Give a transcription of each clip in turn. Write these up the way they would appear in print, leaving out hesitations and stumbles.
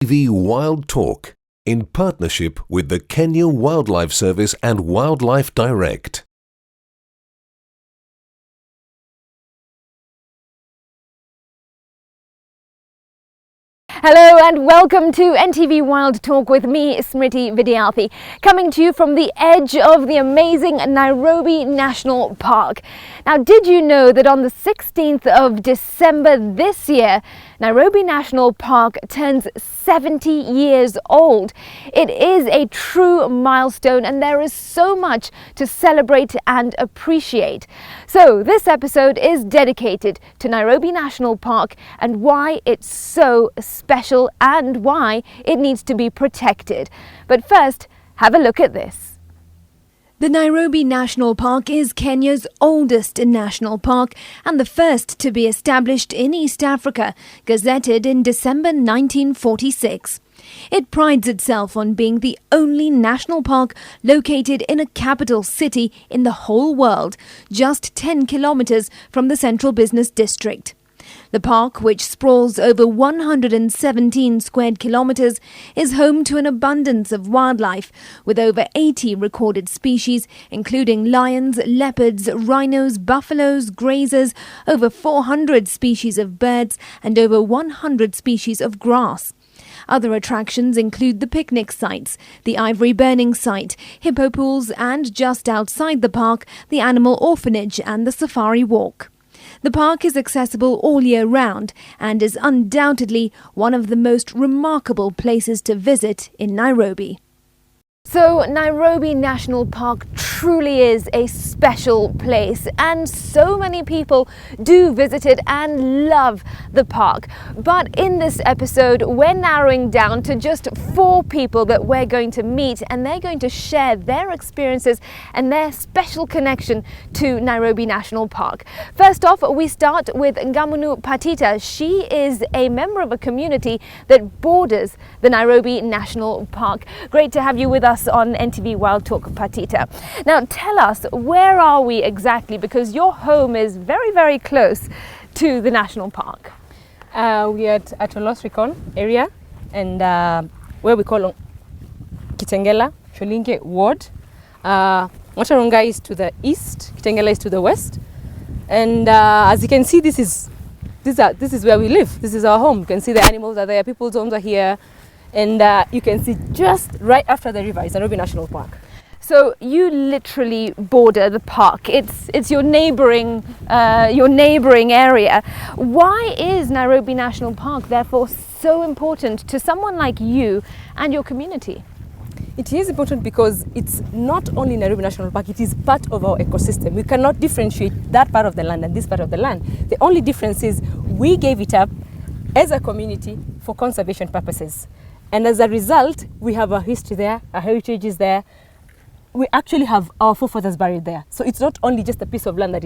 NTV Wild Talk in partnership with the Kenya Wildlife Service and Wildlife Direct. Hello and welcome to NTV Wild Talk with me, Smriti Vidyarthi, coming to you from the edge of the amazing Nairobi National Park. Now, did you know that on the 16th of December this year, Nairobi National Park turns 70 years old? It is a true milestone and there is so much to celebrate and appreciate. So this episode is dedicated to Nairobi National Park and why it's so special and why it needs to be protected. But first, have a look at this. The Nairobi National Park is Kenya's oldest national park and the first to be established in East Africa, gazetted in December 1946. It prides itself on being the only national park located in a capital city in the whole world, just 10 kilometers from the central business district. The park, which sprawls over 117 square kilometers, is home to an abundance of wildlife, with over 80 recorded species, including lions, leopards, rhinos, buffaloes, grazers, over 400 species of birds, and over 100 species of grass. Other attractions include the picnic sites, the ivory burning site, hippo pools, and just outside the park, the animal orphanage and the safari walk. The park is accessible all year round and is undoubtedly one of the most remarkable places to visit in Nairobi. So Nairobi National Park truly is a special place and so many people do visit it and love the park. But in this episode we're narrowing down to just 4 people that we're going to meet and they're going to share their experiences and their special connection to Nairobi National Park. First off, we start with Ngamunu Patita. She is a member of a community that borders the Nairobi National Park. Great to have you with us on NTV Wild Talk, Patita. Now tell us, where are we exactly, because your home is very, very close to the national park. We are at Olosrikon area and where we call Kitengela, Cholinge Ward. Motaronga is to the east, Kitengela is to the west. And as you can see, this is where we live. This is our home. You can see the animals are there, people's homes are here. And you can see just right after the river is Nairobi National Park. So you literally border the park. It's your neighboring area. Why is Nairobi National Park therefore so important to someone like you and your community? It is important because it's not only Nairobi National Park, it is part of our ecosystem. We cannot differentiate that part of the land and this part of the land. The only difference is we gave it up as a community for conservation purposes. And as a result, we have a history there, our heritage is there. We actually have our forefathers buried there. So it's not only just a piece of land that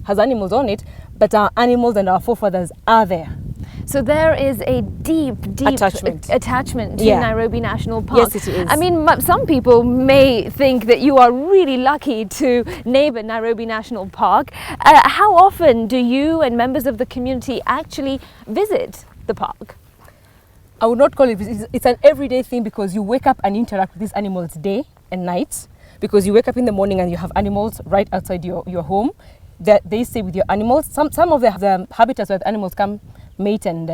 has animals on it, but our animals and our forefathers are there. So there is a deep attachment to Nairobi National Park. Yes, it is. I mean, some people may think that you are really lucky to neighbor Nairobi National Park. How often do you and members of the community actually visit the park? I would not call it, it's an everyday thing because you wake up and interact with these animals day and night, because you wake up in the morning and you have animals right outside your home. They stay with your animals. Some of the habitats where the animals come mate and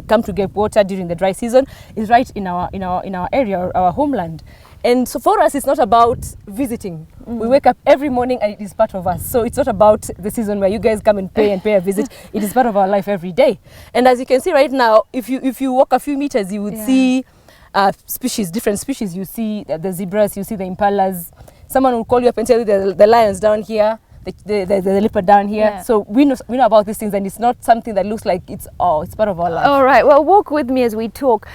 come to get water during the dry season is right in our area, our homeland. And so for us, it's not about visiting. We wake up every morning and it is part of us. So it's not about the season where you guys come and pay a visit. It is part of our life every day. And as you can see right now, if you walk a few meters, you would see different species. You see the zebras, you see the impalas. Someone will call you up and tell you the lions down here, the leopard down here. Yeah. So we know about these things, and it's not something that looks like it's part of our life. All right, well, walk with me as we talk.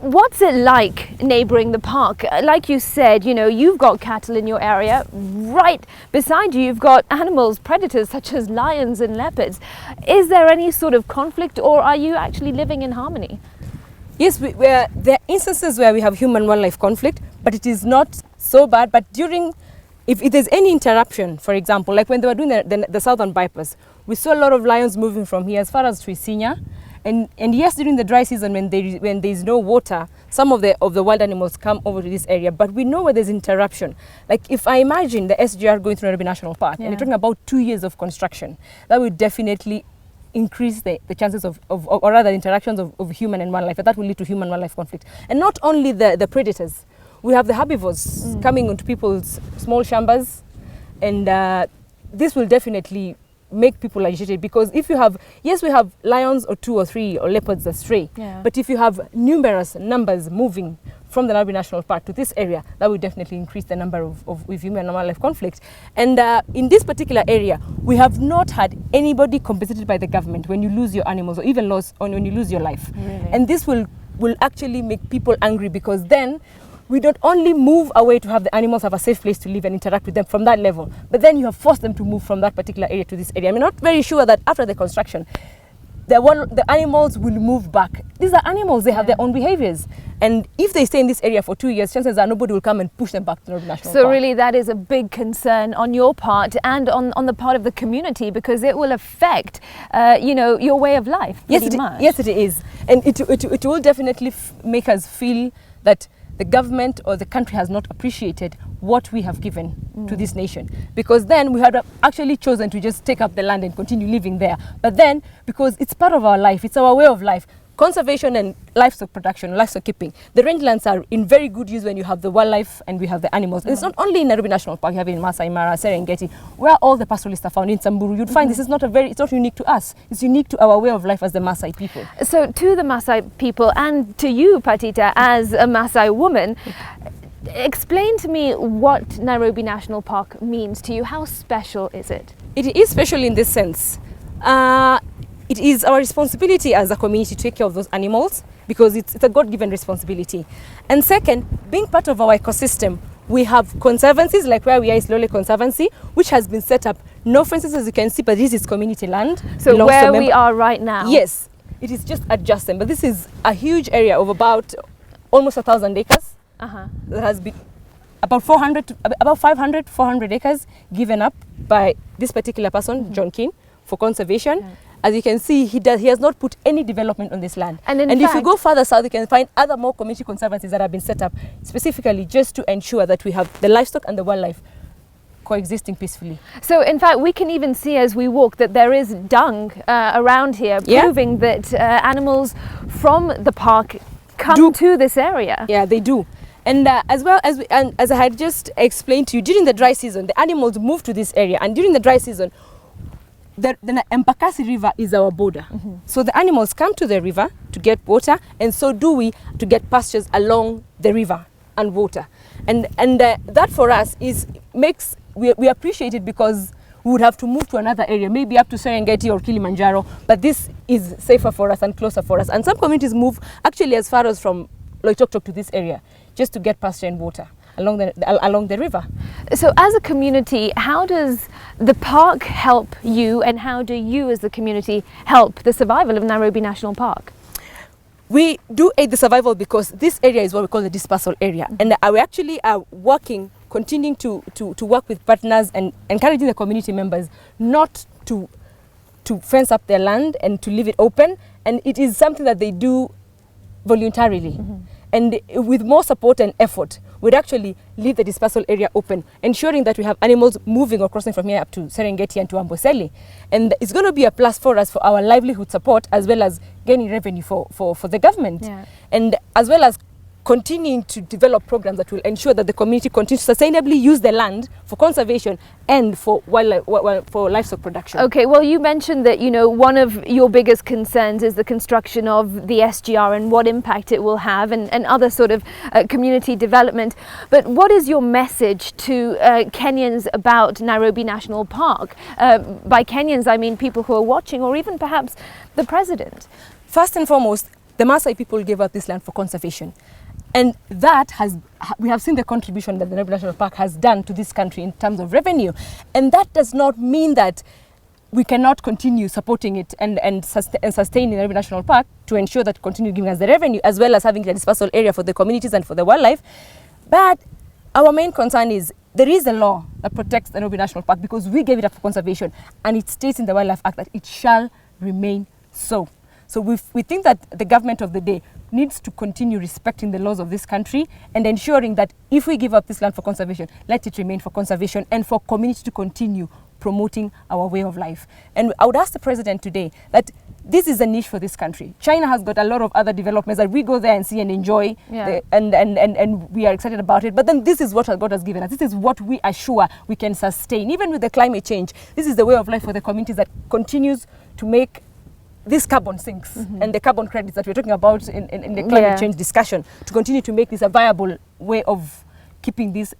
What's it like neighboring the park? Like you said, you've got cattle in your area. Right beside you've got animals, predators such as lions and leopards. Is there any sort of conflict, or are you actually living in harmony? Yes, there are instances where we have human-wildlife conflict, but it is not so bad. But if there's any interruption, for example, like when they were doing the southern bypass, we saw a lot of lions moving from here as far as Tuisinya, And yes, during the dry season, when there is no water, some of the wild animals come over to this area. But we know where there's interruption. Like if I imagine the SGR going through Nairobi National Park, and you're talking about 2 years of construction, that would definitely increase the chances of or rather interactions of human and wildlife. That will lead to human-wildlife conflict. And not only the predators, we have the herbivores coming onto people's small shambas, and this will definitely make people agitated, because if you have, yes, we have lions or 2 or 3 or leopards that stray, but if you have numerous numbers moving from the Nairobi National Park to this area, that will definitely increase the number of human and wildlife conflict. And in this particular area, we have not had anybody compensated by the government when you lose your animals, or even when you lose your life. Really? And this will actually make people angry, because then we don't only move away to have the animals have a safe place to live and interact with them from that level, but then you have forced them to move from that particular area to this area. I'm not very sure that after the construction, the animals will move back. These are animals, they have their own behaviors. And if they stay in this area for 2 years, chances are nobody will come and push them back to the Nairobi National Park. So really that is a big concern on your part and on the part of the community, because it will affect, your way of life pretty much. Yes, it is. And it will definitely make us feel that the government or the country has not appreciated what we have given to this nation, because then we had actually chosen to just take up the land and continue living there. But then, because it's part of our life, it's our way of life, conservation and livestock production, livestock keeping, the rangelands are in very good use when you have the wildlife and we have the animals. And it's not only in Nairobi National Park, you have it in Masai Mara, Serengeti, where all the pastoralists are found. In Samburu, you'd find this is it's not unique to us. It's unique to our way of life as the Masai people. So to the Masai people and to you, Patita, as a Masai woman, explain to me what Nairobi National Park means to you. How special is it? It is special in this sense. It is our responsibility as a community to take care of those animals, because it's a God-given responsibility. And second, being part of our ecosystem, we have conservancies, like where we are is Lole Conservancy, which has been set up. No fences, as you can see, but this is community land. So where we are right now? Yes, it is just adjacent, but this is a huge area of almost 1,000 acres. That has been about 500, 400 acres given up by this particular person, John King, for conservation. As you can see, he has not put any development on this land. And if you go further south, you can find other more community conservancies that have been set up specifically just to ensure that we have the livestock and the wildlife coexisting peacefully. So in fact, we can even see as we walk that there is dung around here, proving that animals from the park come to this area. Yeah, they do. And as I had just explained to you, during the dry season, the animals move to this area, and during the dry season, the Embakasi River is our border. So the animals come to the river to get water, and so do we to get pastures along the river and water. And that for us we appreciate it, because we would have to move to another area, maybe up to Serengeti or Kilimanjaro, but this is safer for us and closer for us. And some communities move actually as far as from Loitoktok to this area just to get pasture and water along the river. So as a community, how does the park help you, and how do you as the community help the survival of Nairobi National Park? We do aid the survival because this area is what we call the dispersal area. And we actually are continuing to work with partners and encouraging the community members not to fence up their land and to leave it open. And it is something that they do voluntarily. And with more support and effort, we'd actually leave the dispersal area open, ensuring that we have animals moving or crossing from here up to Serengeti and to Amboseli. And it's going to be a plus for us for our livelihood support, as well as gaining revenue for the government. And as well as continuing to develop programs that will ensure that the community continues to sustainably use the land for conservation and for livestock production. Okay, well, you mentioned that, one of your biggest concerns is the construction of the SGR and what impact it will have, and other sort of community development. But what is your message to Kenyans about Nairobi National Park? By Kenyans, I mean people who are watching, or even perhaps the president. First and foremost, the Maasai people gave up this land for conservation. And we have seen the contribution that the Nairobi National Park has done to this country in terms of revenue. And that does not mean that we cannot continue supporting it and sustaining the Nairobi National Park to ensure that continue giving us the revenue, as well as having the dispersal area for the communities and for the wildlife. But our main concern is there is a law that protects the Nairobi National Park, because we gave it up for conservation, and it states in the Wildlife Act that it shall remain so. So we think that the government of the day needs to continue respecting the laws of this country and ensuring that if we give up this land for conservation, let it remain for conservation and for community to continue promoting our way of life. And I would ask the president today that this is a niche for this country. China has got a lot of other developments that we go there and see and enjoy, and we are excited about it. But then this is what God has given us. This is what we are sure we can sustain. Even with the climate change, this is the way of life for the communities that continues to make this carbon sinks and the carbon credits that we're talking about in the climate change discussion, to continue to make this a viable way of keeping these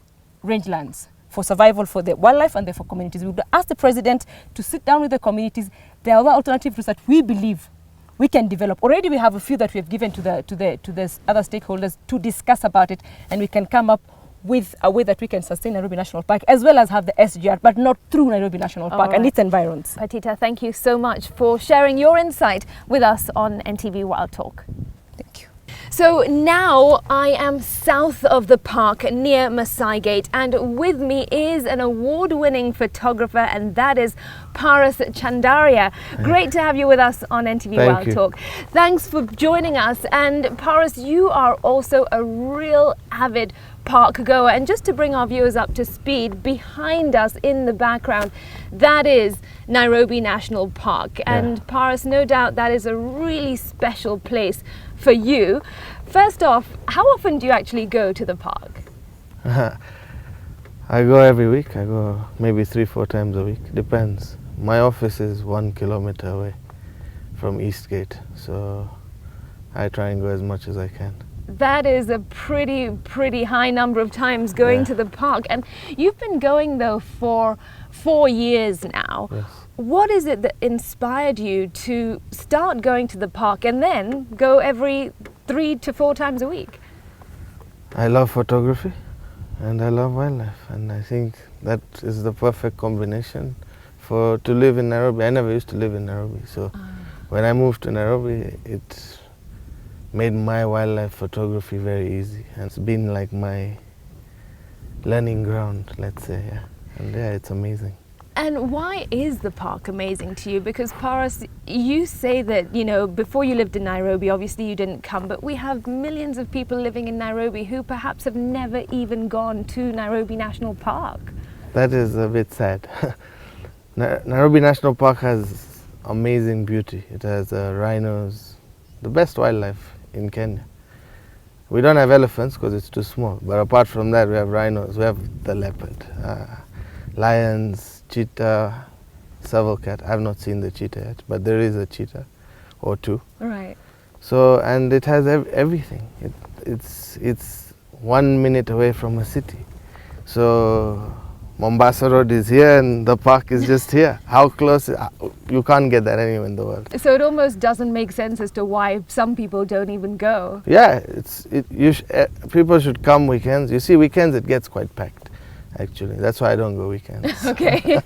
rangelands for survival for the wildlife and for communities. We would ask the president to sit down with the communities. There are other alternative routes that we believe we can develop. Already we have a few that we have given to the other stakeholders to discuss about it, and we can come up with a way that we can sustain Nairobi National Park as well as have the SGR, but not through Nairobi National Park and its environs. Patita, thank you so much for sharing your insight with us on NTV Wild Talk. Thank you. So now I am south of the park near Masai Gate, and with me is an award-winning photographer, and that is Paras Chandaria. Great to have you with us on NTV Wild Talk. Thanks for joining us. And Paras, you are also a real avid park goer, and just to bring our viewers up to speed, behind us in the background, that is Nairobi National Park. And Paras, no doubt that is a really special place for you. First off, how often do you actually go to the park? I go every week. I go maybe 3-4 times a week, depends. My office is 1 kilometer away from East Gate, so I try and go as much as I can. That is a pretty high number of times going to the park. And you've been going though for 4 years now. Yes. What is it that inspired you to start going to the park and then go every 3 to 4 times a week? I love photography and I love wildlife, and I think that is the perfect combination to live in Nairobi. I never used to live in Nairobi, so when I moved to Nairobi, it made my wildlife photography very easy, and it's been like my learning ground, let's say. And it's amazing. And why is the park amazing to you? Because Paras, you say that, you know, before you lived in Nairobi, obviously you didn't come, but we have millions of people living in Nairobi who perhaps have never even gone to Nairobi National Park. That is a bit sad. Nairobi National Park has amazing beauty. It has rhinos, the best wildlife in Kenya. We don't have elephants because it's too small, but apart from that, we have rhinos, we have the leopard, lions, cheetah, serval cat. I've not seen the cheetah yet, but there is a cheetah or two. Right. So, and it has everything. It's 1 minute away from a city. So Mombasa Road is here and the park is just here. How close? You can't get that anywhere in the world. So it almost doesn't make sense as to why some people don't even go. Yeah, people should come weekends. You see, weekends it gets quite packed, actually. That's why I don't go weekends. Okay.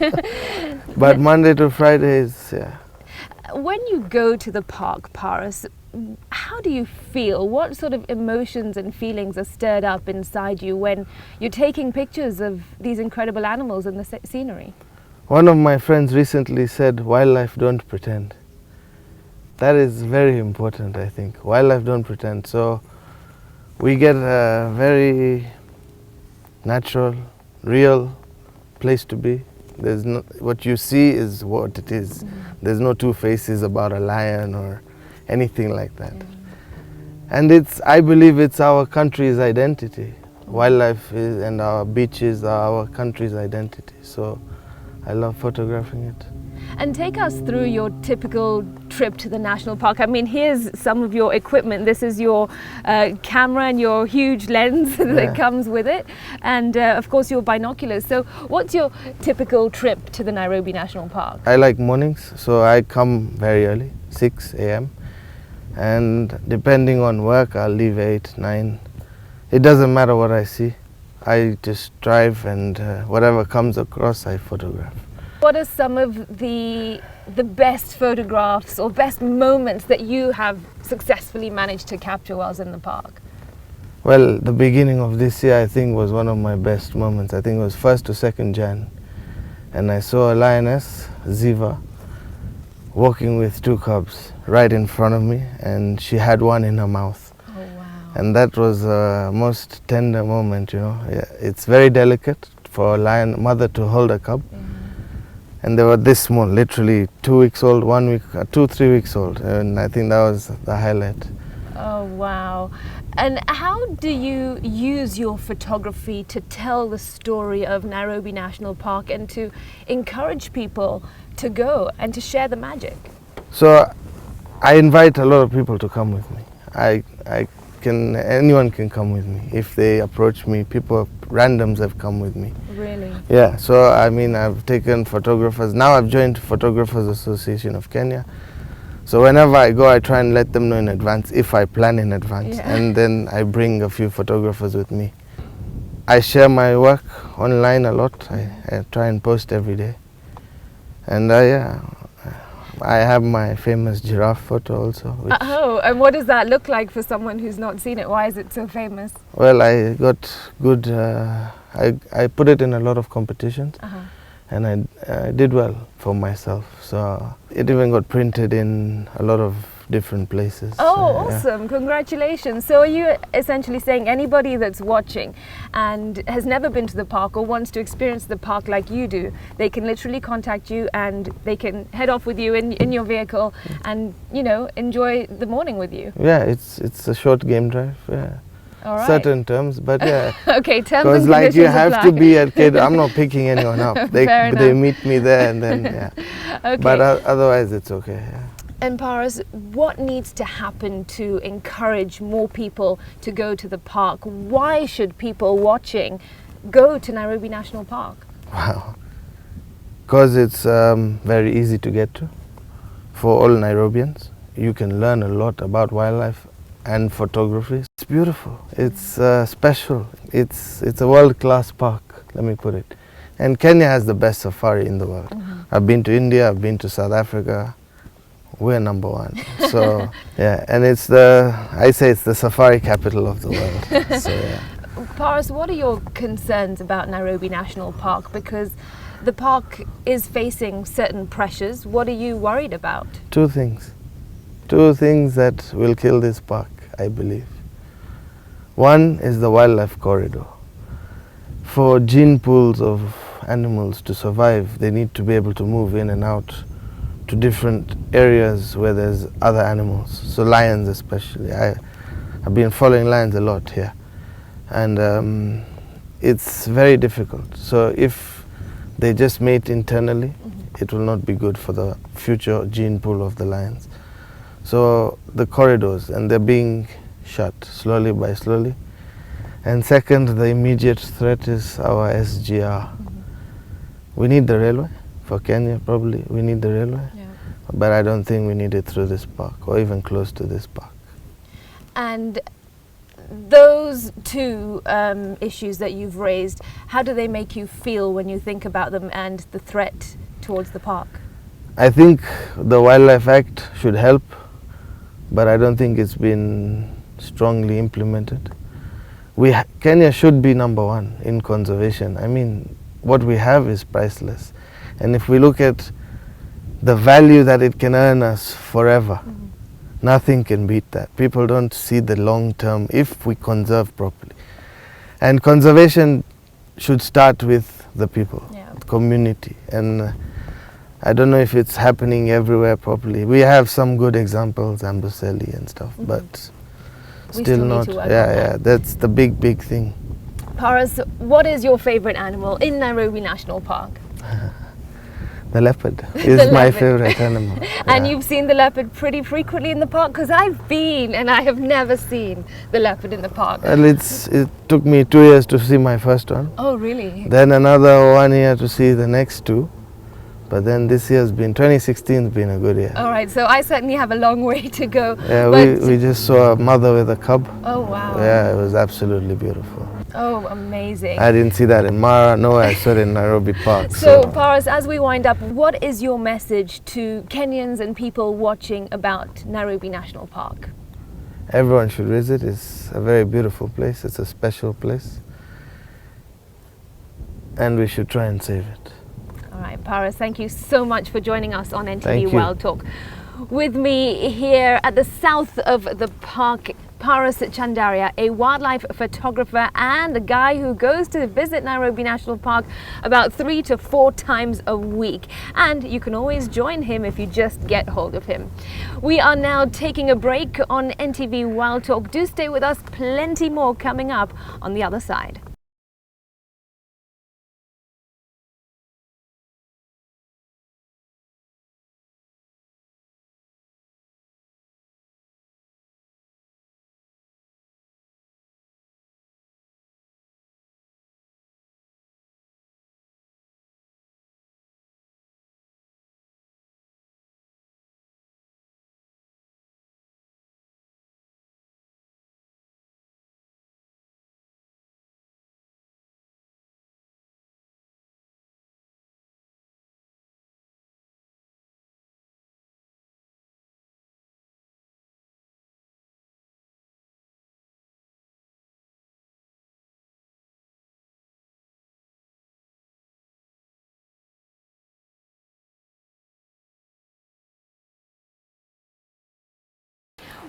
But Monday to Fridays, When you go to the park, Paras, how do you feel? What sort of emotions and feelings are stirred up inside you when you're taking pictures of these incredible animals and the scenery? One of my friends recently said, wildlife don't pretend. That is very important, I think. Wildlife don't pretend. So we get a very natural, real place to be. There's no, what you see is what it is. There's no two faces about a lion or anything like that. And I believe it's our country's identity. Wildlife and our beaches are our country's identity. So I love photographing it. And take us through your typical trip to the national park. I mean, here's some of your equipment. This is your camera and your huge lens that comes with it. And of course your binoculars. So what's your typical trip to the Nairobi National Park? I like mornings, so I come very early, 6 a.m. And depending on work, I'll leave 8, 9. It doesn't matter what I see. I just drive and whatever comes across, I photograph. What are some of the best photographs or best moments that you have successfully managed to capture whilst in the park? Well, the beginning of this year, I think, was one of my best moments. I think it was 1st to 2nd Jan. And I saw a lioness, Ziva, walking with two cubs right in front of me, and she had one in her mouth. Oh, wow. And that was a most tender moment, you know. Yeah, it's very delicate for a lion mother to hold a cub. And they were this small, literally 2 weeks old, 1 week, 2-3 weeks old. And I think that was the highlight. Oh, wow. And how do you use your photography to tell the story of Nairobi National Park and to encourage people to go and to share the magic? So I invite a lot of people to come with me. Anyone can come with me. If they approach me, randoms have come with me. Really? Yeah, so I mean, I've taken photographers. Now I've joined Photographers Association of Kenya. So whenever I go, I try and let them know in advance, if I plan in advance. Yeah. And then I bring a few photographers with me. I share my work online a lot. I try and post every day. And yeah, I have my famous giraffe photo also. Oh, and what does that look like for someone who's not seen it? Why is it so famous? Well, I got good, I put it in a lot of competitions. And I did well for myself. So it even got printed in a lot of different places. Oh, yeah. awesome. Congratulations. So are you essentially saying anybody that's watching and has never been to the park or wants to experience the park like you do, they can literally contact you and they can head off with you in your vehicle and, you know, enjoy the morning with you? Yeah, it's a short game drive, yeah. All right. Certain terms, but yeah. Okay, terms and Because conditions like you have apply. to be a kid. I'm not picking anyone up. Fair They enough. meet me there and then, yeah. Okay. But otherwise it's okay, yeah. And Paras, what needs to happen to encourage more people to go to the park? Why should people watching go to Nairobi National Park? Wow. Because it's very easy to get to for all Nairobians. You can learn a lot about wildlife and photography. It's beautiful. It's special. It's a world-class park, let me put it. And Kenya has the best safari in the world. I've been to India, I've been to South Africa. We're number one. So yeah, and I say it's the safari capital of the world. So yeah. Paras, what are your concerns about Nairobi National Park? Because the park is facing certain pressures. What are you worried about? Two things that will kill this park, I believe. One is the wildlife corridor. For gene pools of animals to survive, they need to be able to move in and out to different areas where there's other animals, so lions especially. I've been following lions a lot here, and it's very difficult. So if they just mate internally, it will not be good for the future gene pool of the lions. So the corridors, and they're being shut slowly by slowly. And second, the immediate threat is our SGR. We need the railway. For Kenya, probably we need the railway, but I don't think we need it through this park or even close to this park. And those two issues that you've raised, how do they make you feel when you think about them and the threat towards the park? I think the Wildlife Act should help, but I don't think it's been strongly implemented. Kenya should be number one in conservation. I mean, what we have is priceless. And if we look at the value that it can earn us forever, nothing can beat that. People don't see the long term if we conserve properly. And conservation should start with the people, the community. And I don't know if it's happening everywhere properly. We have some good examples, Amboseli and stuff, but still not. Yeah, that's the big thing. Paras, what is your favorite animal in Nairobi National Park? The leopard is my favorite animal. And you've seen the leopard pretty frequently in the park? Because I've been and I have never seen the leopard in the park. Well, it took me 2 years to see my first one. Oh, really? Then another 1 year to see the next two. But then this year's been, 2016 has been a good year. All right, so I certainly have a long way to go. Yeah, we just saw a mother with a cub. Oh, wow. Yeah, it was absolutely beautiful. Oh, amazing. I didn't see that in Mara, no, I saw it in Nairobi Park. So, Paras, as we wind up, what is your message to Kenyans and people watching about Nairobi National Park? Everyone should visit. It's a very beautiful place. It's a special place. And we should try and save it. All right, Paras, thank you so much for joining us on Thank NTV you. Wild Talk. With me here at the south of the park, Paras Chandaria, a wildlife photographer and a guy who goes to visit Nairobi National Park about 3 to 4 times a week. And you can always join him if you just get hold of him. We are now taking a break on NTV Wild Talk. Do stay with us, plenty more coming up on the other side.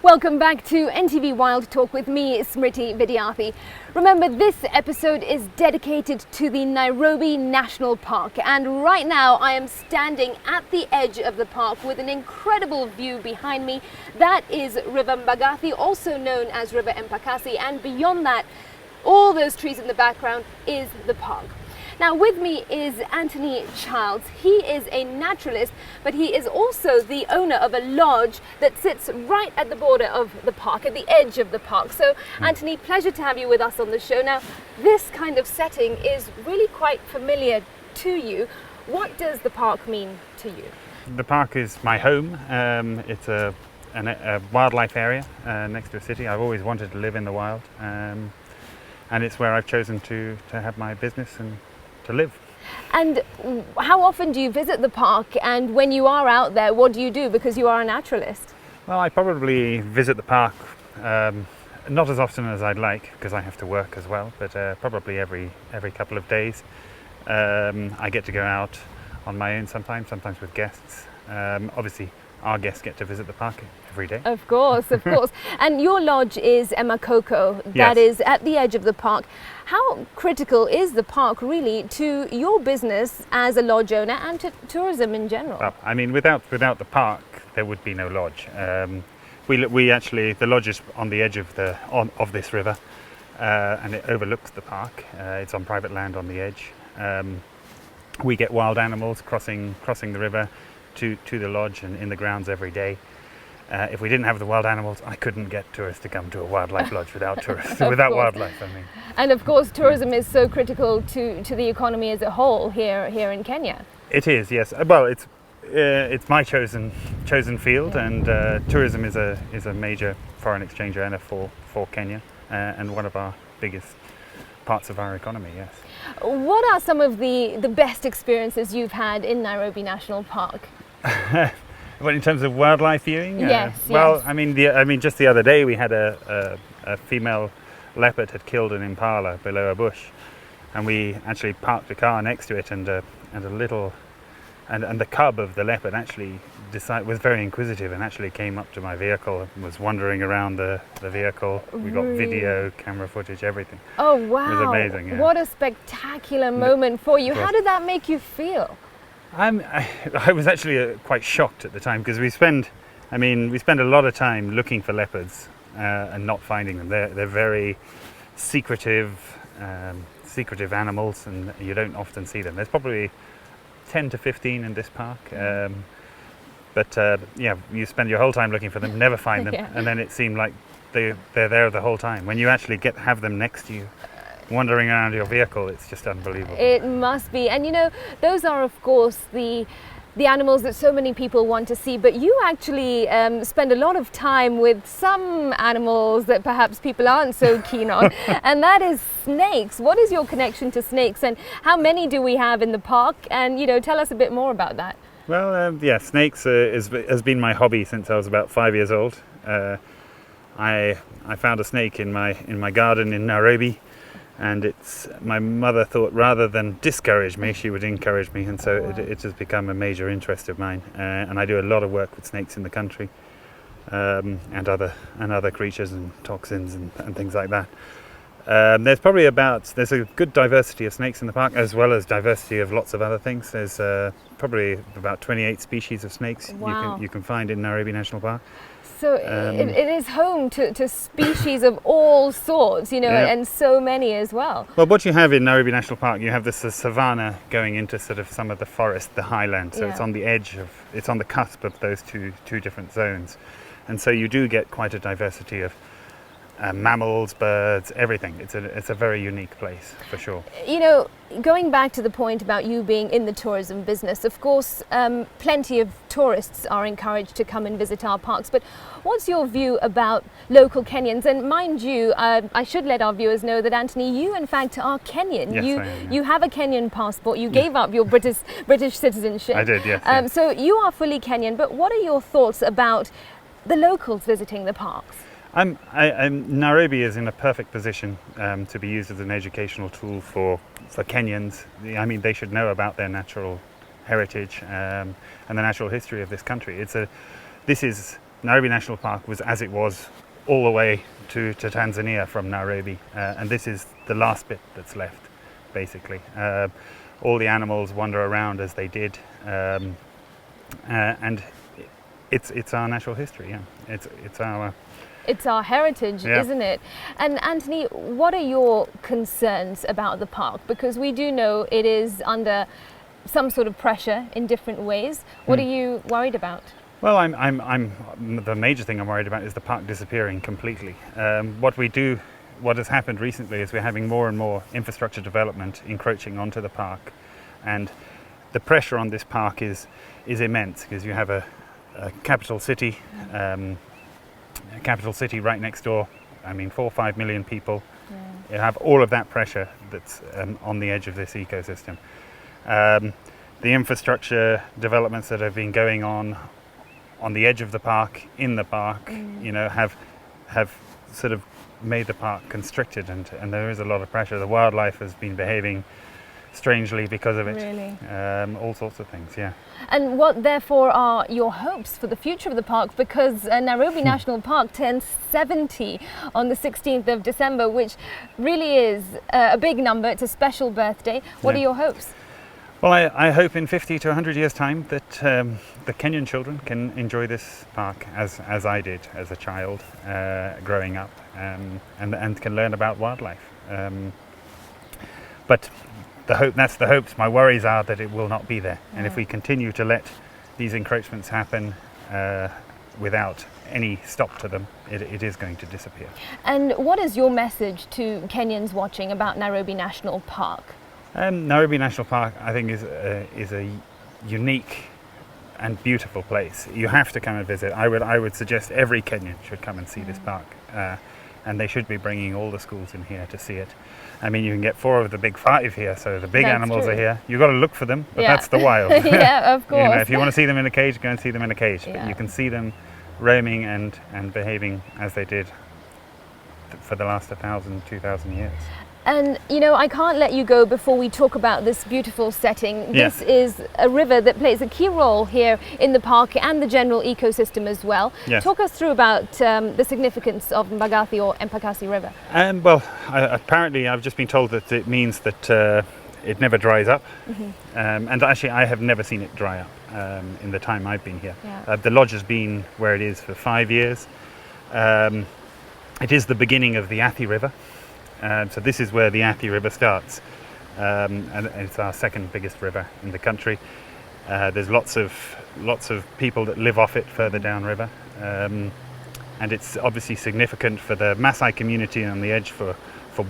Welcome back to NTV Wild Talk with me, Smriti Vidyarthi. Remember, this episode is dedicated to the Nairobi National Park, and right now I am standing at the edge of the park with an incredible view behind me. That is River Mbagathi, also known as River Embakasi, and beyond that, all those trees in the background is the park. Now with me is Anthony Childs. He is a naturalist, but he is also the owner of a lodge that sits right at the border of the park, at the edge of the park. So Anthony, pleasure to have you with us on the show. Now, this kind of setting is really quite familiar to you. What does the park mean to you? The park is my home. It's a wildlife area next to a city. I've always wanted to live in the wild, and it's where I've chosen to have my business and to live. And how often do you visit the park, and when you are out there, what do you do, because you are a naturalist? Well, I probably visit the park not as often as I'd like, because I have to work as well, but probably every couple of days. I get to go out on my own sometimes with guests. Obviously our guests get to visit the park every day. Of course, of course. And your lodge is Emakoko, that Yes. is at the edge of the park. How critical is the park really to your business as a lodge owner and to tourism in general? Well, I mean, without the park, there would be no lodge. We actually, the lodge is on the edge of this river, and it overlooks the park. It's on private land on the edge. We get wild animals crossing the river to the lodge and in the grounds every day. If we didn't have the wild animals, I couldn't get tourists to come to a wildlife lodge without tourists, without wildlife, I mean. And of course, tourism is so critical to the economy as a whole here in Kenya. It is, yes. Well, it's my chosen field, and tourism is a major foreign exchange earner for Kenya, and one of our biggest parts of our economy, yes. What are some of the best experiences you've had in Nairobi National Park? Well, in terms of wildlife viewing, Yes, well, yes. I mean, just the other day we had a female leopard had killed an impala below a bush, and we actually parked a car next to it, and the cub of the leopard actually was very inquisitive and actually came up to my vehicle and was wandering around the vehicle. We got video, camera footage, everything. Oh wow! It was amazing. Yeah. What a spectacular moment for you. It was. How did that make you feel? I was actually quite shocked at the time, because we spend a lot of time looking for leopards and not finding them. They're very secretive animals, and you don't often see them. There's probably 10 to 15 in this park, but you spend your whole time looking for them, never find them, Yeah. and then it seemed like they're there the whole time. When you actually have them next to you, wandering around your vehicle, it's just unbelievable. It must be. And you know, those are of course the animals that so many people want to see, but you actually spend a lot of time with some animals that perhaps people aren't so keen on, and that is snakes. What is your connection to snakes, and how many do we have in the park? And you know, tell us a bit more about that. Well, snakes has been my hobby since I was about 5 years old. I found a snake in my garden in Nairobi, And my mother thought rather than discourage me, she would encourage me, and so it has become a major interest of mine. And I do a lot of work with snakes in the country, and other creatures and toxins and things like that. There's a good diversity of snakes in the park, as well as diversity of lots of other things. There's probably about 28 species of snakes you can find in Nairobi National Park. So it is home to species of all sorts, and so many as well. Well, what you have in Nairobi National Park, you have this savanna going into sort of some of the forest, the highland. So it's on the it's on the cusp of those two different zones. And so you do get quite a diversity of mammals, birds, everything. It's a very unique place, for sure. Going back to the point about you being in the tourism business, of course, plenty of tourists are encouraged to come and visit our parks. But what's your view about local Kenyans? And mind you, I should let our viewers know that, Anthony, you in fact are Kenyan. Yes, you I am, yeah. You have a Kenyan passport. You gave up your British citizenship. I did, yes. So you are fully Kenyan. But what are your thoughts about the locals visiting the parks? Nairobi is in a perfect position to be used as an educational tool for Kenyans. I mean, they should know about their natural heritage and the natural history of this country. Nairobi National Park was as it was all the way to Tanzania from Nairobi, and this is the last bit that's left, basically. All the animals wander around as they did, and it's our natural history. Yeah, It's our heritage, Yeah. isn't it? And Anthony, what are your concerns about the park? Because we do know it is under some sort of pressure in different ways. What are you worried about? Well, the major thing I'm worried about is the park disappearing completely. What has happened recently is we're having more and more infrastructure development encroaching onto the park, and the pressure on this park is immense, because you have a capital city. A capital city right next door. I mean, 4 or 5 million people. Yeah. You have all of that pressure that's on the edge of this ecosystem. The infrastructure developments that have been going on the edge of the park, in the park, have sort of made the park constricted, and there is a lot of pressure. The wildlife has been behaving strangely because of it. Really? All sorts of things, yeah. And what therefore are your hopes for the future of the park? Because Nairobi National Park turns 70 on the 16th of December, which really is a big number. It's a special birthday. What are your hopes? Well, I hope in 50 to 100 years' time that the Kenyan children can enjoy this park as I did as a child growing up, and can learn about wildlife. But that's the hopes. My worries are that it will not be there. And if we continue to let these encroachments happen without any stop to them, it is going to disappear. And what is your message to Kenyans watching about Nairobi National Park? Nairobi National Park, I think, is a unique and beautiful place. You have to come and visit. I would suggest every Kenyan should come and see this park, and they should be bringing all the schools in here to see it. I mean, you can get 4 of the big 5 here, so the big animals are here. You've got to look for them, but that's the wild. Yeah, of course. If you want to see them in a cage, go and see them in a cage. Yeah. But you can see them roaming and behaving as they did for the last 1,000, 2,000 years. And I can't let you go before we talk about this beautiful setting. This is a river that plays a key role here in the park and the general ecosystem as well. Yes. Talk us through about the significance of Mbagathi or Embakasi River. Well, apparently I've just been told that it means that it never dries up. And actually I have never seen it dry up in the time I've been here. Yeah. The lodge has been where it is for 5 years. It is the beginning of the Athi River. So this is where the Athi River starts, and it's our second biggest river in the country. There's lots of people that live off it further downriver, and it's obviously significant for the Maasai community on the edge for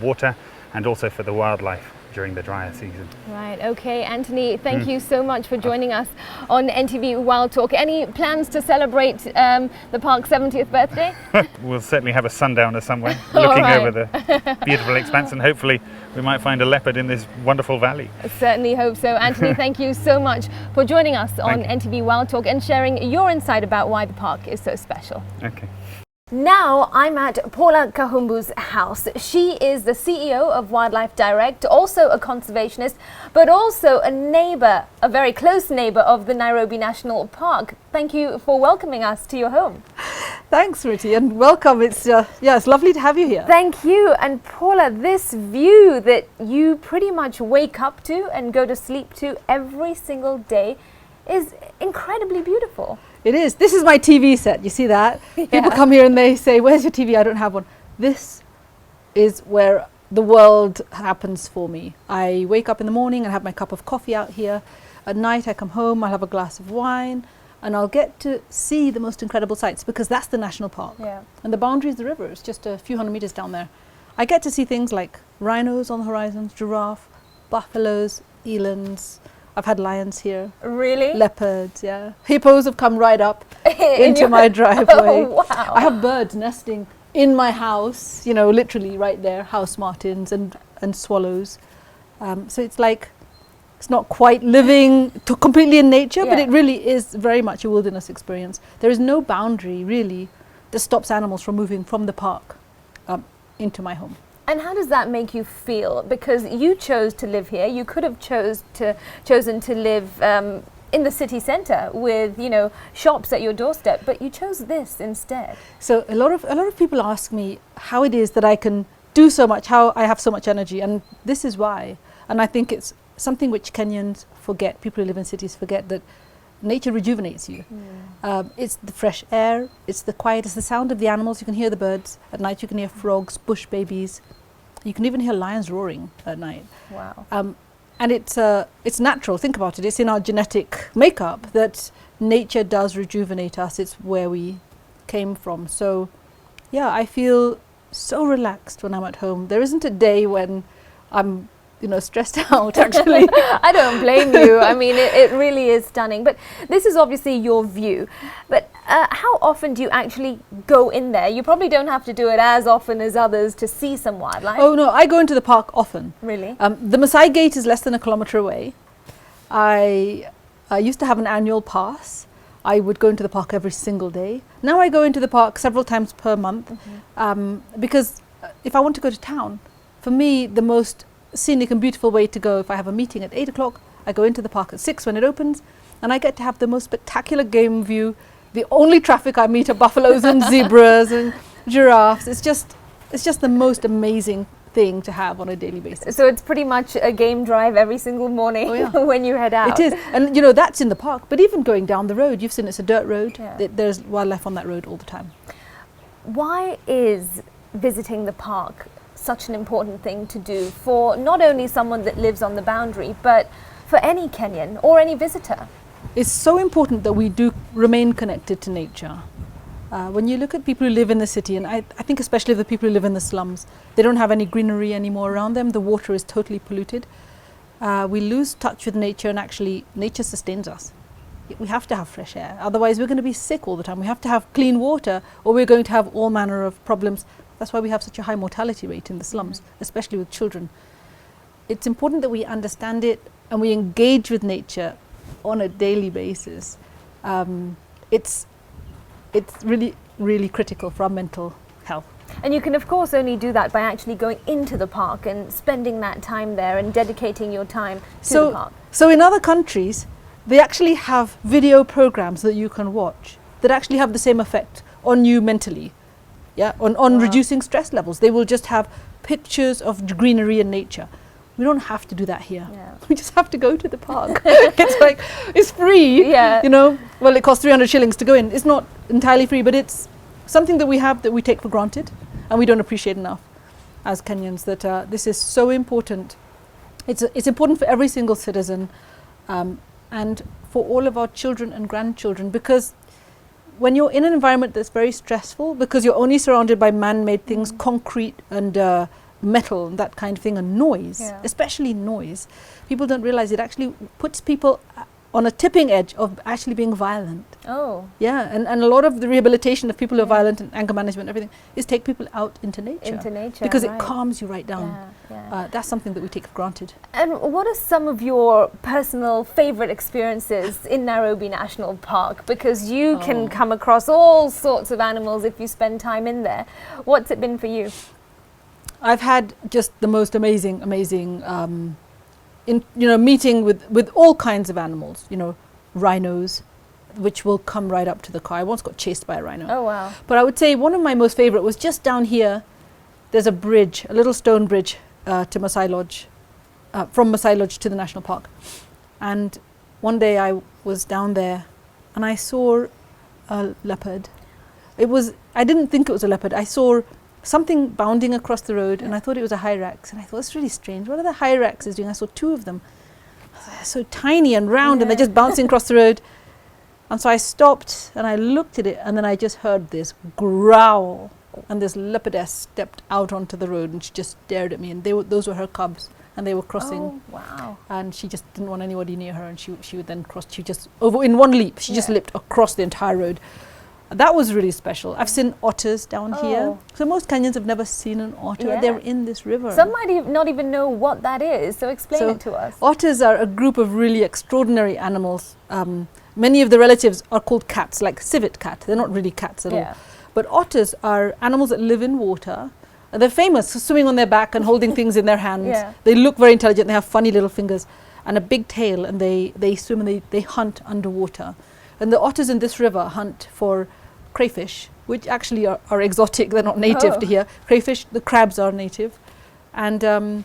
water, and also for the wildlife during the drier season. Right, okay. Anthony, thank you so much for joining us on NTV Wild Talk. Any plans to celebrate the park's 70th birthday? We'll certainly have a sundowner somewhere, looking over the beautiful expanse, and hopefully we might find a leopard in this wonderful valley. I certainly hope so. Anthony, thank you so much for joining us on NTV Wild Talk and sharing your insight about why the park is so special. Okay. Now I'm at Paula Kahumbu's house. She is the CEO of Wildlife Direct, also a conservationist, but also a neighbour, a very close neighbour of the Nairobi National Park. Thank you for welcoming us to your home. Thanks, Riti, and welcome. It's lovely to have you here. Thank you. And Paula, this view that you pretty much wake up to and go to sleep to every single day is incredibly beautiful. It is. This is my TV set. You see that? Yeah. People come here and they say, "Where's your TV?" I don't have one. This is where the world happens for me. I wake up in the morning and have my cup of coffee out here. At night I come home, I'll have a glass of wine, and I'll get to see the most incredible sights, because that's the national park. Yeah. And the boundary is the river. It's just a few hundred meters down there. I get to see things like rhinos on the horizon, giraffe, buffaloes, elands. I've had lions here. Really? Leopards, yeah. Hippos have come right up into my driveway. Oh, wow. I have birds nesting in my house, you know, literally right there, house martins and swallows. So it's like, it's not quite living completely in nature, but Yeah. it really is very much a wilderness experience. There is no boundary really that stops animals from moving from the park into my home. And how does that make you feel? Because you chose to live here. You could have chosen to live in the city centre with, you know, shops at your doorstep, but you chose this instead. So a lot of people ask me how it is that I can do so much, how I have so much energy, and this is why. And I think it's something which Kenyans forget, people who live in cities forget, that nature rejuvenates you. It's the fresh air, it's the quiet, it's the sound of the animals. You can hear the birds at night, you can hear frogs, bush babies. You can even hear lions roaring at night. Wow. And it's natural. Think about it. It's in our genetic makeup that nature does rejuvenate us. It's where we came from. So, yeah, I feel so relaxed when I'm at home. There isn't a day when I'm, you know, stressed out, actually. I don't blame you. I mean, it really is stunning. But this is obviously your view. But how often do you actually go in there? You probably don't have to do it as often as others to see some wildlife. Oh, no, I go into the park often. Really? The Maasai Gate is less than a kilometre away. I used to have an annual pass. I would go into the park every single day. Now I go into the park several times per month, because if I want to go to town, for me, the most scenic and beautiful way to go, if I have a meeting at 8 o'clock, I go into the park at 6 when it opens, and I get to have the most spectacular game view. The only traffic I meet are buffaloes and zebras and giraffes. It's just the most amazing thing to have on a daily basis. So it's pretty much a game drive every single morning. Oh, yeah. When you head out. It is, and you know, that's in the park, but even going down the road, you've seen it's a dirt road. Yeah. There's wildlife on that road all the time. Why is visiting the park such an important thing to do for not only someone that lives on the boundary, but for any Kenyan or any visitor? It's so important that we do remain connected to nature. When you look at people who live in the city, and I think especially the people who live in the slums, they don't have any greenery anymore around them. The water is totally polluted. We lose touch with nature, and actually nature sustains us. We have to have fresh air, otherwise we're going to be sick all the time. We have to have clean water, or we're going to have all manner of problems. That's why we have such a high mortality rate in the slums, especially with children. It's important that we understand it and we engage with nature on a daily basis. It's really, really critical for our mental health. And you can of course only do that by actually going into the park and spending that time there and dedicating your time to the park. So in other countries, they actually have video programs that you can watch that actually have the same effect on you mentally, on reducing stress levels. They will just have pictures of greenery and nature. We don't have to do that here. Yeah. We just have to go to the park. It's free. Yeah. You know, well, it costs 300 shillings to go in. It's not entirely free, but it's something that we have that we take for granted and we don't appreciate enough as Kenyans, that this is so important. It's important for every single citizen, and for all of our children and grandchildren, because when you're in an environment that's very stressful, because you're only surrounded by man-made things, concrete and metal and that kind of thing, and noise, especially noise, people don't realize it actually puts people on a tipping edge of actually being violent. Oh. Yeah, and a lot of the rehabilitation of people who are violent and anger management, everything, is take people out into nature. Into nature, because right. it calms you right down. That's something that we take for granted. And what are some of your personal favourite experiences in Nairobi National Park? Because you can come across all sorts of animals if you spend time in there. What's it been for you? I've had just the most amazing meeting with all kinds of animals, rhinos, which will come right up to the car. I once got chased by a rhino. Oh, wow. But I would say one of my most favorite was just down here. There's a bridge, a little stone bridge to Maasai Lodge, from Maasai Lodge to the national park. And one day I was down there and I saw a leopard. I didn't think it was a leopard. I saw something bounding across the road and I thought it was a hyrax. And I thought, it's really strange. What are the hyraxes doing? I saw two of them. They're so tiny and round and they're just bouncing across the road. And so I stopped and I looked at it and then I just heard this growl. And this leopardess stepped out onto the road and she just stared at me. And those were her cubs and they were crossing. Oh, wow. And she just didn't want anybody near her and she would then cross. She just, in one leap, she just leapt across the entire road. That was really special. I've seen otters down here. So most Kenyans have never seen an otter. Yeah. They're in this river. Some might not even know what that is, so explain it to us. Otters are a group of really extraordinary animals. Many of the relatives are called cats, like civet cat. They're not really cats at all. But otters are animals that live in water. They're famous for swimming on their back and holding things in their hands. They look very intelligent. They have funny little fingers and a big tail, and they swim and they hunt underwater. And the otters in this river hunt for crayfish, which actually are exotic. They're not native to here. Crayfish, the crabs are native. And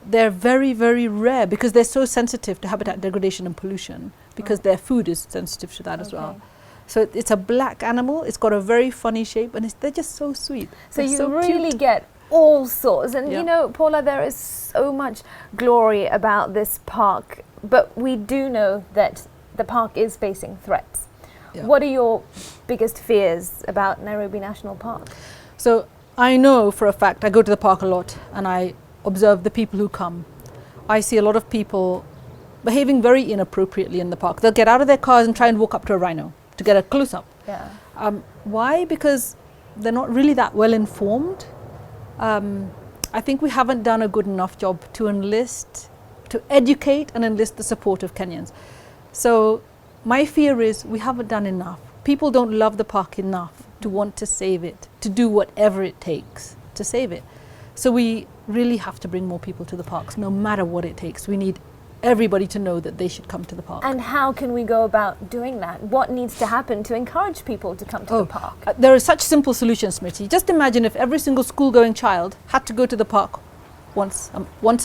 they're very, very rare because they're so sensitive to habitat degradation and pollution, because their food is sensitive to that as well. So it's a black animal. It's got a very funny shape and they're just so sweet. So they're you really get all sorts. And you know, Paula, there is so much glory about this park, but we do know that the park is facing threats. What are your biggest fears about Nairobi National Park? So I know for a fact, I go to the park a lot and I observe the people who come. I see a lot of people behaving very inappropriately in the park. They'll get out of their cars and try and walk up to a rhino to get a close-up. Why? Because they're not really that well informed. I think we haven't done a good enough job to educate and enlist the support of Kenyans. So my fear is we haven't done enough. People don't love the park enough to want to save it, to do whatever it takes to save it. So we really have to bring more people to the parks, no matter what it takes. We need everybody to know that they should come to the park. And how can we go about doing that? What needs to happen to encourage people to come to the park? There are such simple solutions, Smriti. Just imagine if every single school-going child had to go to the park once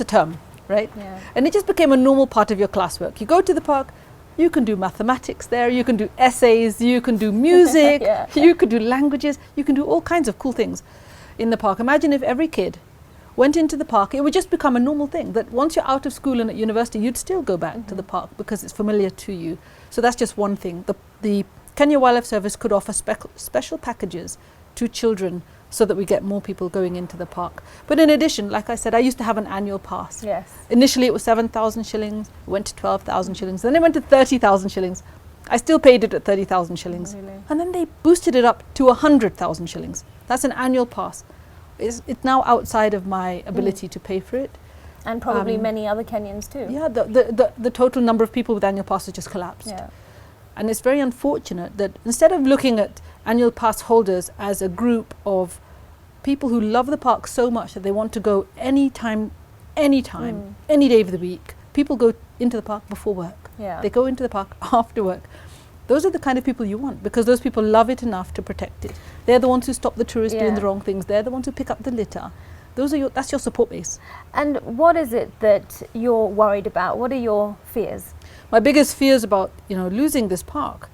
a term, right? And it just became a normal part of your classwork. You go to the park, you can do mathematics there, you can do essays, you can do music, you can do languages, you can do all kinds of cool things in the park. Imagine if every kid went into the park, it would just become a normal thing that once you're out of school and at university, you'd still go back to the park because it's familiar to you. So that's just one thing. The Kenya Wildlife Service could offer special packages to children so that we get more people going into the park. But in addition, like I said, I used to have an annual pass. Initially it was 7,000 shillings, it went to 12,000 shillings, then it went to 30,000 shillings. I still paid it at 30,000 shillings. And then they boosted it up to 100,000 shillings. That's an annual pass. It's now outside of my ability to pay for it. And probably many other Kenyans too. Yeah, the total number of people with annual passes just collapsed. And it's very unfortunate that instead of looking at annual pass holders as a group of people who love the park so much that they want to go anytime, any day of the week, people go into the park before work. They go into the park after work. Those are the kind of people you want, because those people love it enough to protect it. They're the ones who stop the tourists doing the wrong things. They're the ones who pick up the litter. That's your support base. And what is it that you're worried about? What are your fears? My biggest fears about losing this park.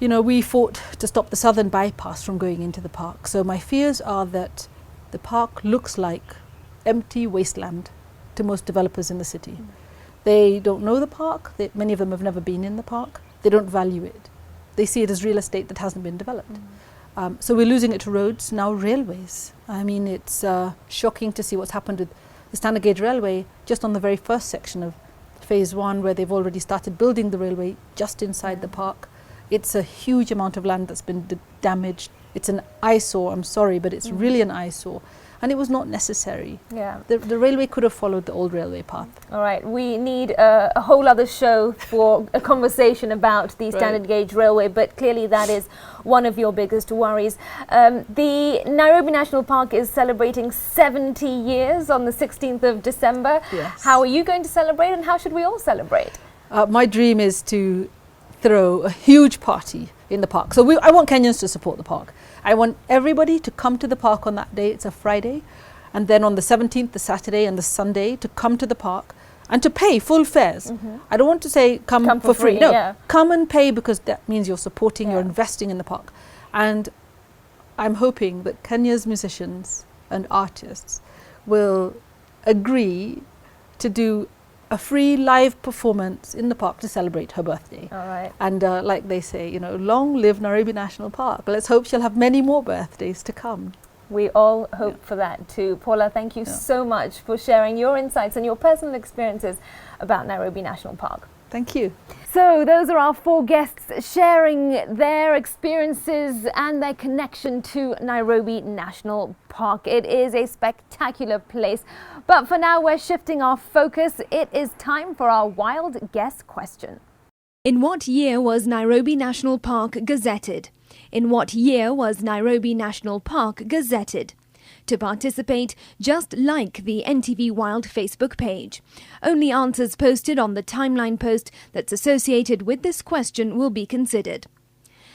We fought to stop the southern bypass from going into the park. So my fears are that the park looks like empty wasteland to most developers in the city. They don't know the park. Many of them have never been in the park. They don't value it. They see it as real estate that hasn't been developed. So we're losing it to roads, now railways. I mean, it's shocking to see what's happened with the standard gauge railway just on the very first section of phase 1, where they've already started building the railway just inside the park. It's a huge amount of land that's been damaged. It's an eyesore, I'm sorry, but it's really an eyesore. And it was not necessary. Yeah. The railway could have followed the old railway path. All right, we need a whole other show for a conversation about the standard gauge railway, but clearly that is one of your biggest worries. The Nairobi National Park is celebrating 70 years on the 16th of December. Yes. How are you going to celebrate, and how should we all celebrate? My dream is to throw a huge party in the park. So I want Kenyans to support the park. I want everybody to come to the park on that day. It's a Friday. And then on the 17th, the Saturday and the Sunday, to come to the park and to pay full fares. I don't want to say come for free. No, come and pay, because that means you're supporting, you're investing in the park. And I'm hoping that Kenya's musicians and artists will agree to do a free live performance in the park to celebrate her birthday. All right. And like they say, you know, long live Nairobi National Park. Let's hope she'll have many more birthdays to come. We all hope for that too. Paula, thank you so much for sharing your insights and your personal experiences about Nairobi National Park. Thank you. So those are our 4 guests sharing their experiences and their connection to Nairobi National Park. It is a spectacular place. But for now, we're shifting our focus. It is time for our wild guess question. In what year was Nairobi National Park gazetted? In what year was Nairobi National Park gazetted? To participate, just like the NTV Wild Facebook page. Only answers posted on the timeline post that's associated with this question will be considered.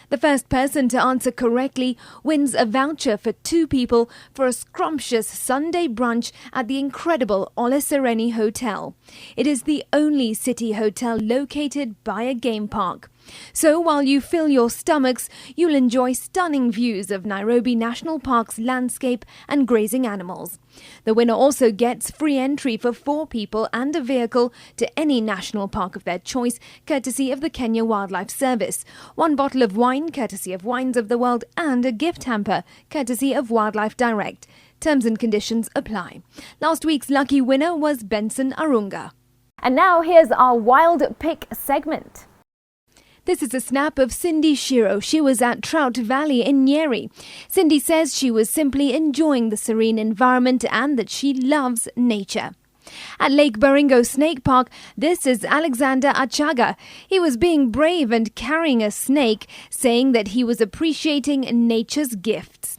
The first person to answer correctly wins a voucher for 2 people for a scrumptious Sunday brunch at the incredible Ole Sereni Hotel. It is the only city hotel located by a game park. So while you fill your stomachs, you'll enjoy stunning views of Nairobi National Park's landscape and grazing animals. The winner also gets free entry for 4 people and a vehicle to any national park of their choice, courtesy of the Kenya Wildlife Service. 1 bottle of wine, courtesy of Wines of the World, and a gift hamper, courtesy of Wildlife Direct. Terms and conditions apply. Last week's lucky winner was Benson Arunga. And now here's our Wild Pick segment. This is a snap of Cindy Shiro. She was at Trout Valley in Nyeri. Cindy says she was simply enjoying the serene environment and that she loves nature. At Lake Baringo Snake Park, this is Alexander Achaga. He was being brave and carrying a snake, saying that he was appreciating nature's gifts.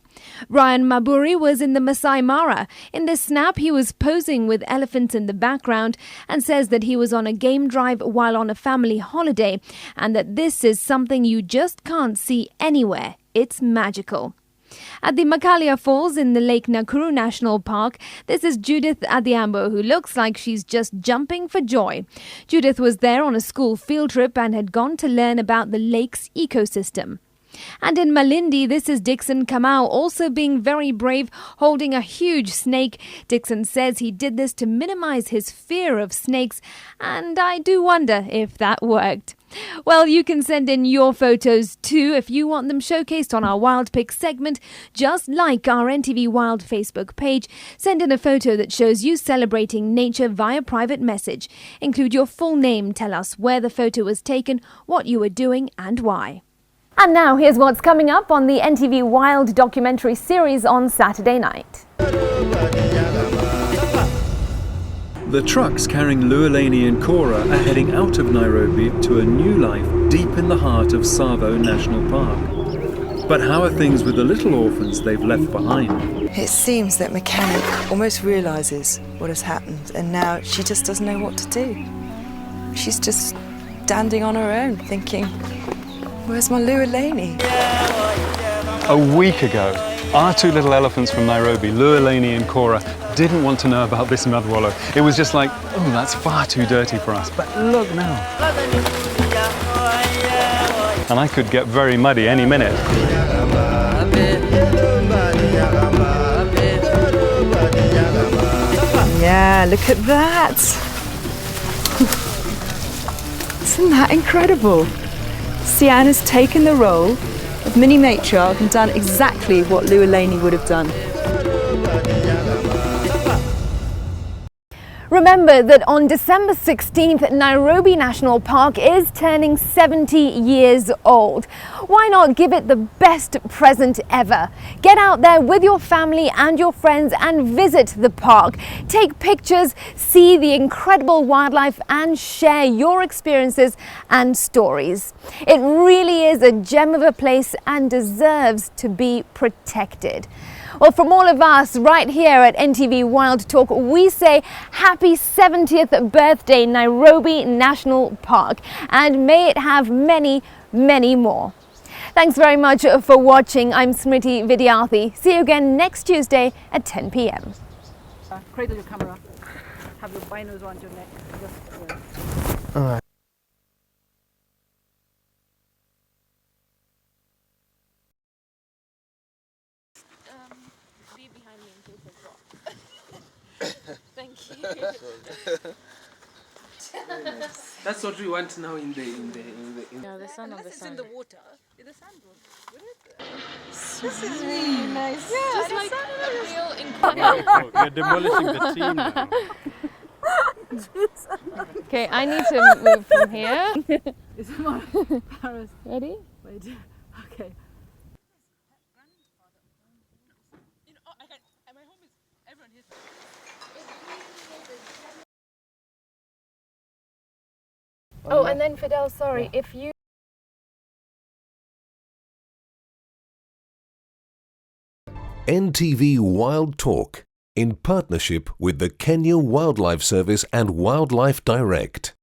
Ryan Maburi was in the Masai Mara. In this snap, he was posing with elephants in the background and says that he was on a game drive while on a family holiday and that this is something you just can't see anywhere. It's magical. At the Makalia Falls in the Lake Nakuru National Park, this is Judith Adhiambo, who looks like she's just jumping for joy. Judith was there on a school field trip and had gone to learn about the lake's ecosystem. And in Malindi, this is Dixon Kamau, also being very brave, holding a huge snake. Dixon says he did this to minimize his fear of snakes, and I do wonder if that worked. Well, you can send in your photos too if you want them showcased on our Wild Pick segment, just like our NTV Wild Facebook page. Send in a photo that shows you celebrating nature via private message. Include your full name, tell us where the photo was taken, what you were doing and why. And now here's what's coming up on the NTV Wild documentary series on Saturday night. The trucks carrying Lualeni and Kora are heading out of Nairobi to a new life deep in the heart of Tsavo National Park. But how are things with the little orphans they've left behind? It seems that Mechanic almost realises what has happened and now she just doesn't know what to do. She's just standing on her own thinking, where's my Lualeni? A week ago, our 2 little elephants from Nairobi, Lualeni and Kora, didn't want to know about this mud wallow. It was just like, oh, that's far too dirty for us. But look now. And I could get very muddy any minute. Yeah, look at that. Isn't that incredible? Sian has taken the role of mini matriarch and done exactly what Lualeni would have done. remember that on December 16th, Nairobi National Park is turning 70 years old. Why not give it the best present ever? Get out there with your family and your friends and visit the park. Take pictures, see the incredible wildlife and share your experiences and stories. It really is a gem of a place and deserves to be protected. Well, from all of us right here at NTV Wild Talk, we say happy 70th birthday, Nairobi National Park, and may it have many, many more. Thanks very much for watching. I'm Smriti Vidyarthi. See you again next Tuesday at 10 p.m. Cradle your camera. Have your binos around your neck. All right. Be behind me in case I drop. Thank you. That's what we want now in the No, the sun on the sun. water. The sun This is really nice. Yeah, just like a real You're demolishing the team now. Okay, I need to move from here. Is it my Paris? Ready? Wait. Okay. Oh, and then Fidel, sorry, if you NTV Wild Talk in partnership with the Kenya Wildlife Service and Wildlife Direct.